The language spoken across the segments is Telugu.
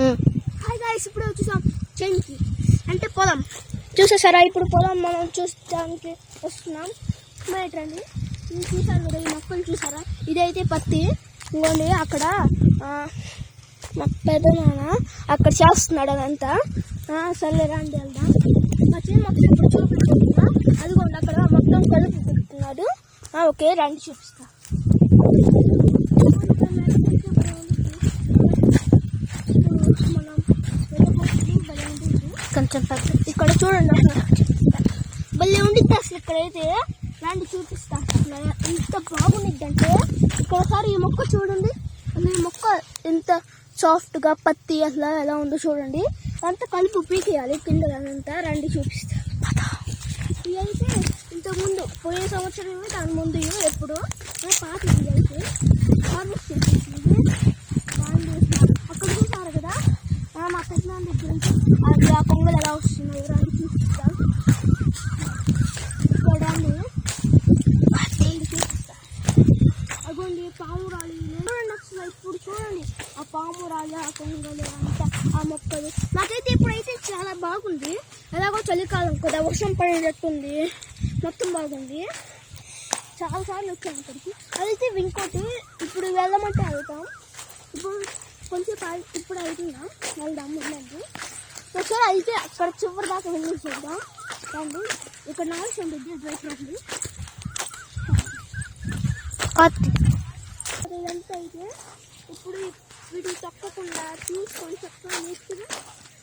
హాయ్ గాయ్స్, ఇప్పుడు వచ్చేసాం చేనుకి, అంటే పొలం చూసేసారా. ఇప్పుడు పొలం మనం చూడడానికి వస్తున్నాం. రండి, ఇది చూసారు కదా, ఈ మొక్కలు చూసారా, ఇదైతే పత్తి. ఇవ్వండి అక్కడ మా పెద్దనాన్న అక్కడ చేస్తున్నాడు అదంతా. సర్లే రండి వెళ్దాం. మా చిన్న మొక్క ఇప్పుడు చూపిస్తున్నా, అదిగోండి అక్కడ మొత్తం కలుపు పెడుతున్నాడు. ఓకే రండి చూపిస్తా. కొంచెం ఇక్కడ చూడండి, భలే ఉండిద్ది అసలు. ఇక్కడైతే రండి చూపిస్తా. ఎంత బాగుండిద్ది అంటే ఇక్కడసారి ఈ మొక్క చూడండి, అసలు ఈ మొక్క ఎంత సాఫ్ట్గా పత్తి అసలు ఎలా ఉందో చూడండి. అంతా కలుపు పీకేయాలి కింద అదంతా. రండి చూపిస్తా. ఇదైతే ఇంతకుముందు పోయే సంవత్సరం దాని ముందు ఎప్పుడు పాత అయితే హార్వెస్ట్ చేసేసింది. అక్కడ చూసారు కదా మా పెద్దనాన్న దగ్గర అది ఆ పొంగల్ ఎలా వస్తున్నాయి రండి చూపిస్తా. చూడండి చూపిస్తా. అదిగోండి పామురాలు చూడండి అసలు. ఇప్పుడు చూడండి ఆ పామురాలు, ఆ పొంగలు అంతా, ఆ మొక్కలు. నాకైతే ఇప్పుడైతే చాలా బాగుంది. ఎలాగో చలికాలం కదా, వర్షం పడేటట్టుంది, మొత్తం బాగుంది. చాలాసార్లు వచ్చాను ఇక్కడికి. అదైతే ఇంకోటి, ఇప్పుడు వెళ్ళమంటే వెళ్తాం. ఇప్పుడు కొంచెం ఇప్పుడు అవుతుందా, వెళ్దాం వెళ్ళండి. ఒకసారి అయితే అక్కడ చివరి దాకా వెళ్ళి చూద్దాం రండి. ఇక్కడ నాలుగు ఉంటుంది డ్రై ఫ్రూట్ని. ఇదంతా అయితే ఇప్పుడు వీటిని తప్పకుండా చూసుకొని చక్కగా నేర్చుకుని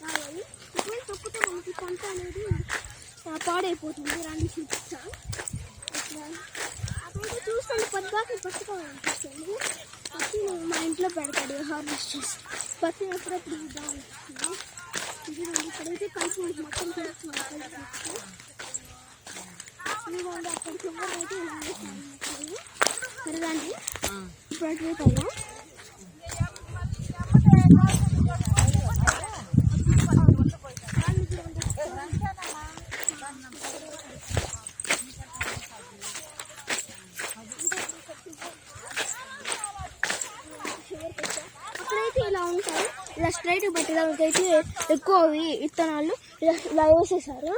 రావాలి. ఇప్పుడు తప్పితే మనకి పంట అనేది పాడైపోతుంది. రండి చూపిస్తా. అక్కడైతే చూసుకోండి, పద్దాకి పట్టుకోవాలనిపిస్తుంది. పత్తి మా ఇంట్లో పెడతాడు హార్వెస్ట్ చేసి. పత్తి ఎప్పుడప్పుడు ఇద్దామనిపిస్తుంది. ఇది ఇక్కడైతే కలిసి మొత్తం చేస్తున్నాం. ఇదిగోండి అక్కడ చివరి అయితే ఇలా వేసాను. సరేదండి ఇప్పుడు అటువైపు వెళ్దాం. అక్కడైతే ఇలా ఉంటాయి, ఇలా స్ట్రైట్ పెట్టడానికి అయితే ఎక్కువ విత్తనాలు ఇలా వేసేసారు.